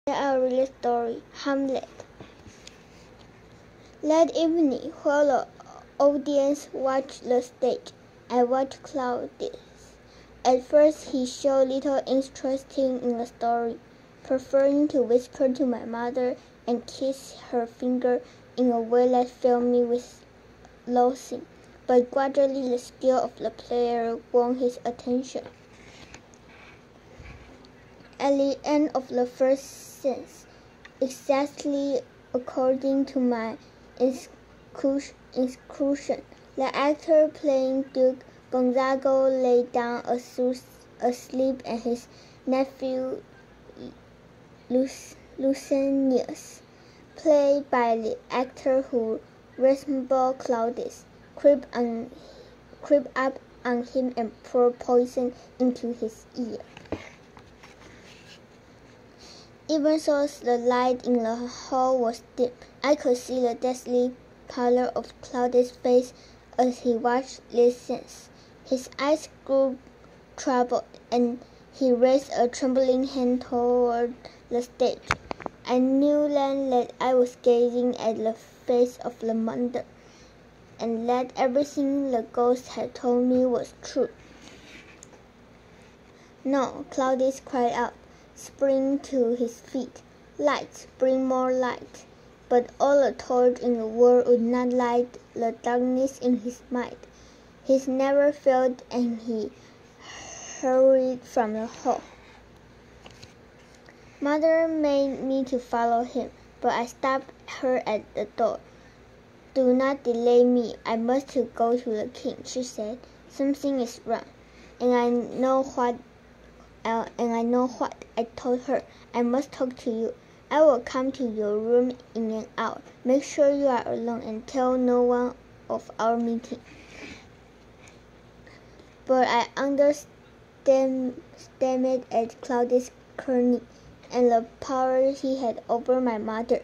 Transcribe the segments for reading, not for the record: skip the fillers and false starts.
I'll read a story, Hamlet. That evening, while the audience watched the stage, I watched Claudius. At first, he showed little interest in the story, preferring to whisper to my mother and kiss her finger in a way that filled me with loathing. But gradually, the skill of the player won his attention. At the end of the first sense, exactly according to my instruction, the actor playing Duke Gonzago lay down asleep, and his nephew Lucinius, played by the actor who resembled Claudius, crept up on him and poured poison into his ear. Even though the light in the hall was dim, I could see the deathly pallor of Claudius' face as he watched these scenes. His eyes grew troubled, and he raised a trembling hand toward the stage. I knew then that I was gazing at the face of the murderer, and that everything the ghost had told me was true. "No!" Claudius cried out, springing to his feet. "Light, bring more light!" But all the torch in the world would not light the darkness in his mind. His never failed, and he hurried from the hall. Mother made me to follow him, but I stopped her at the door. "Do not delay me. I must go to the king," she said. "Something is wrong, and I know what. I told her. "I must talk to you. I will come to your room in an hour. Make sure you are alone and tell no one of our meeting." But I underestimated at Claudius' cunning and the power he had over my mother.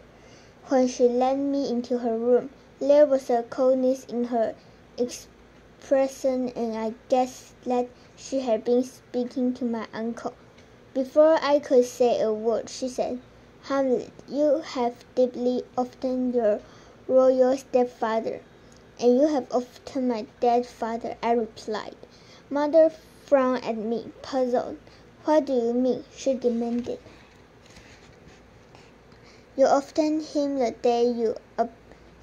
When she led me into her room, there was a coldness in her expression, and I guessed that she had been speaking to my uncle. Before I could say a word, she said, "Hamlet, you have deeply offended your royal stepfather." "And you have offended my dead father," I replied. Mother frowned at me, puzzled. "What do you mean?" she demanded. "You offended him the day you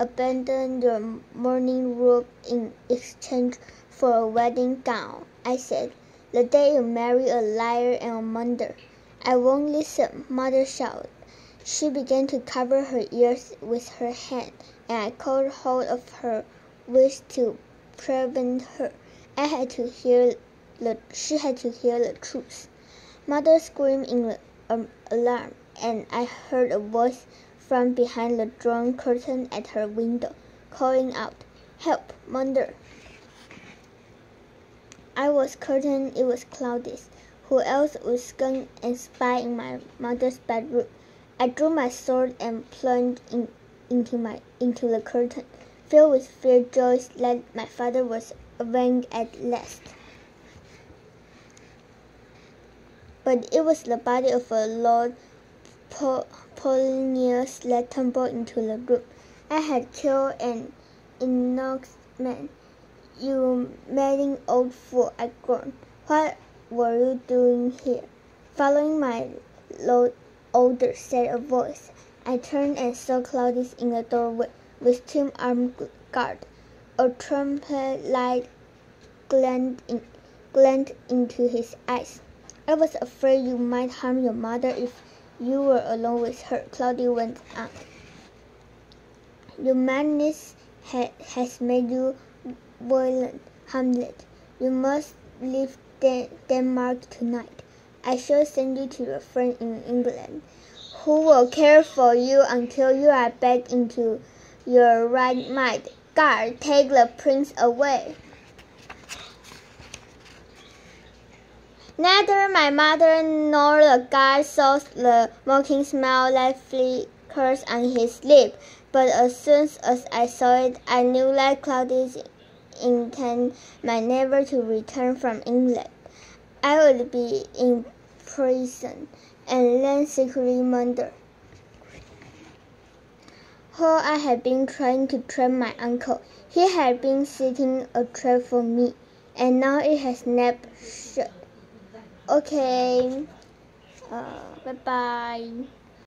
abandoned your mourning robe in exchange for a wedding gown," I said. "The day you married a liar and a murderer." "I won't listen," Mother shouted. She began to cover her ears with her hand, and I caught hold of her wish to prevent her. She had to hear the truth. Mother screamed in alarm, and I heard a voice from behind the drawn curtain at her window, calling out, "Help, Mother!" I was certain it was Claudius. Who else would skulk and spy in my mother's bedroom? I drew my sword and plunged into the curtain, filled with fear, joyous that my father was avenged at last. But it was the body of a Lord Polonius that tumbled into the room. "I had killed an innocent man." "You meddling old fool," I groaned. "What were you doing here?" "Following my orders," said a voice. I turned and saw Claudius in the doorway, with 2 armed guards. A trumpet light glanced into his eyes. "I was afraid you might harm your mother if you were alone with her," Claudius went on. "Your madness has made you violent, Hamlet. You must leave Denmark tonight. I shall send you to your friend in England, who will care for you until you are back into your right mind. Guard, take the prince away." Neither my mother nor the guard saw the mocking smile that flickered on his lip, but as soon as I saw it, I knew that Claudius intended my never to return from England. I would be in prison, and then secretly murder. Oh, I had been trying to trap my uncle. He had been setting a trap for me, and now it has snapped shut. Okay, bye bye.